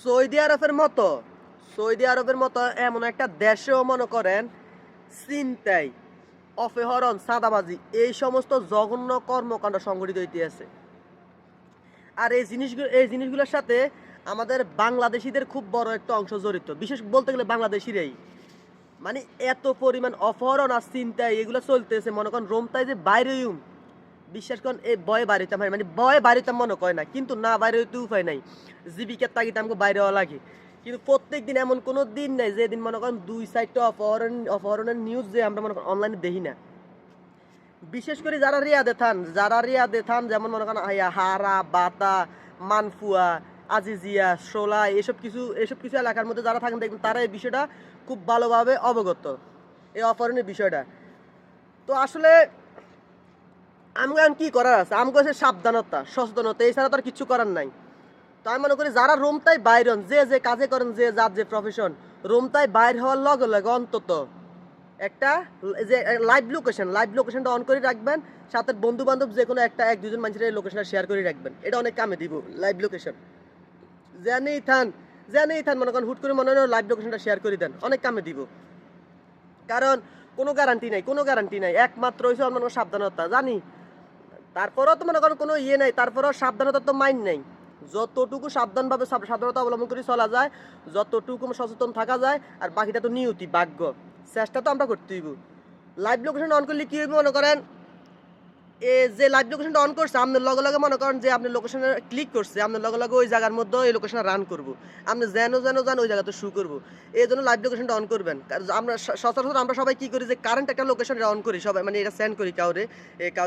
Saudi আরবের মতো Saudi আরবের মতো এমন একটা দেশেও মনে করেন ছিনতাই, অপহরণ, চাঁদাবাজি এই সমস্ত জঘন্য কর্মকাণ্ড সংঘটিত হইতে আছে। আর এই জিনিসগুলোর সাথে আমাদের বাংলাদেশিদের খুব বড় একটা অংশ জড়িত, বিশেষ বলতে গেলে বাংলাদেশিরাই। মানে এত পরিমাণ অপহরণ আর ছিনতাই এগুলো চলতেছে, মনে করেন রোমতায় যে বাইরে বিশ্বাস করেন এই বয়ে বাড়িতাম হয়, মানে বয়ে বাড়িতাম মনে করে না, কিন্তু না বাইরে হইতে উপায় নাই, জীবিকার তাগিদে আমাকে বাইরে হওয়া লাগে। কিন্তু প্রত্যেক দিন এমন কোনো দিন নাই যেদিন মনে করেন 2 সাইডটা অপহরণের নিউজ যে আমরা মনে করেন অনলাইনে দেখি না। বিশেষ করে যারা রিয়াদে থান যেমন মনে করেন হারা, বাতা, মানফুয়া, আজিজিয়া, শোলা, এসব কিছু এলাকার মধ্যে যারা থাকেন দেখবেন তারা এই বিষয়টা খুব ভালোভাবে অবগত, এই অপহরণের বিষয়টা। তো আসলে আমি এখন কি করার আছে, আমি কাছে সাবধানতা, সচেতনতা, এছাড়া তো আর কিছু করার নাই। তো আমি মনে করি যারা রোমতায় বাইরন, যে কাজে করেন, যার যে প্রফেশন, রোমতায় বাইর হওয়ার লগে লগে অন্তত একটা যে লাইভ লোকেশনটা অন করে রাখবেন, সাথে বন্ধু বান্ধব যে কোনো এক দুজন মানুষের এই লোকেশনটা শেয়ার করে রাখবেন, এটা অনেক কামে দিব। লাইভ লোকেশন জানেই থান মনে করেন হুট করে মনে হয় লাইভ লোকেশনটা শেয়ার করে দেন, অনেক কামে দিব। কারণ কোনো গ্যারান্টি নাই, একমাত্র হয়েছে মনে করেন সাবধানতা। জানি তারপরেও তো মনে করেন কোনো ইয়ে নাই, তারপরেও সাবধানতা তো মাইন নাই। যতটুকু সাবধানতা অবলম্বন করে চলা যায়, যতটুকু সচেতন থাকা যায়, আর বাকিটা তো নিয়তি, ভাগ্য, চেষ্টা তো আমরা করতে হইব। লাইভ লোকেশন অন করলে কি হইব মনে করেন, যে লাইভ লোকেশনটা অন করছে আপনার লগে লগে মনে করেন যে আপনি লোকেশনে ক্লিক করছে, আপনার লগে লগে ওই জায়গার মধ্যে ওই লোকেশনটা রান করবো, আপনি যেন ওই জায়গাতে শু করবো। এই জন্য লাইভ লোকেশনটা অন করবেন। আমরা সচরাচর আমরা সবাই কি করি যে কারেন্ট একটা লোকেশন অন করি সবাই, মানে এটা সেন্ড করি কাউরে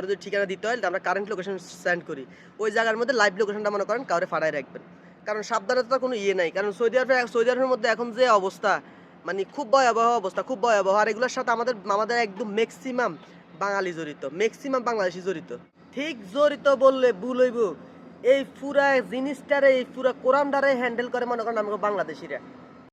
যদি ঠিকানা দিতে হয় আমরা কারেন্ট লোকেশন সেন্ড করি। ওই জায়গার মধ্যে লাইভ লোকেশনটা মনে করেন কাউরে ফাড়ায় রাখবেন, কারণ সাবধানতার কোনো ইয়ে নাই। কারণ সৌদি আরবের মধ্যে এখন যে অবস্থা, মানে খুব ভয়াবহ অবস্থা, খুব ভয়াবহ। আর এগুলোর সাথে আমাদের একদম ম্যাক্সিমাম বাঙালি জড়িত, ম্যাক্সিমাম বাংলাদেশি জড়িত। ঠিক জড়িত বললে ভুল হইব। এই পুরা জিনিসটারে, এই পুরা কোরআনটারে হ্যান্ডেল করে মনে করেন আমাকে বাংলাদেশিরা।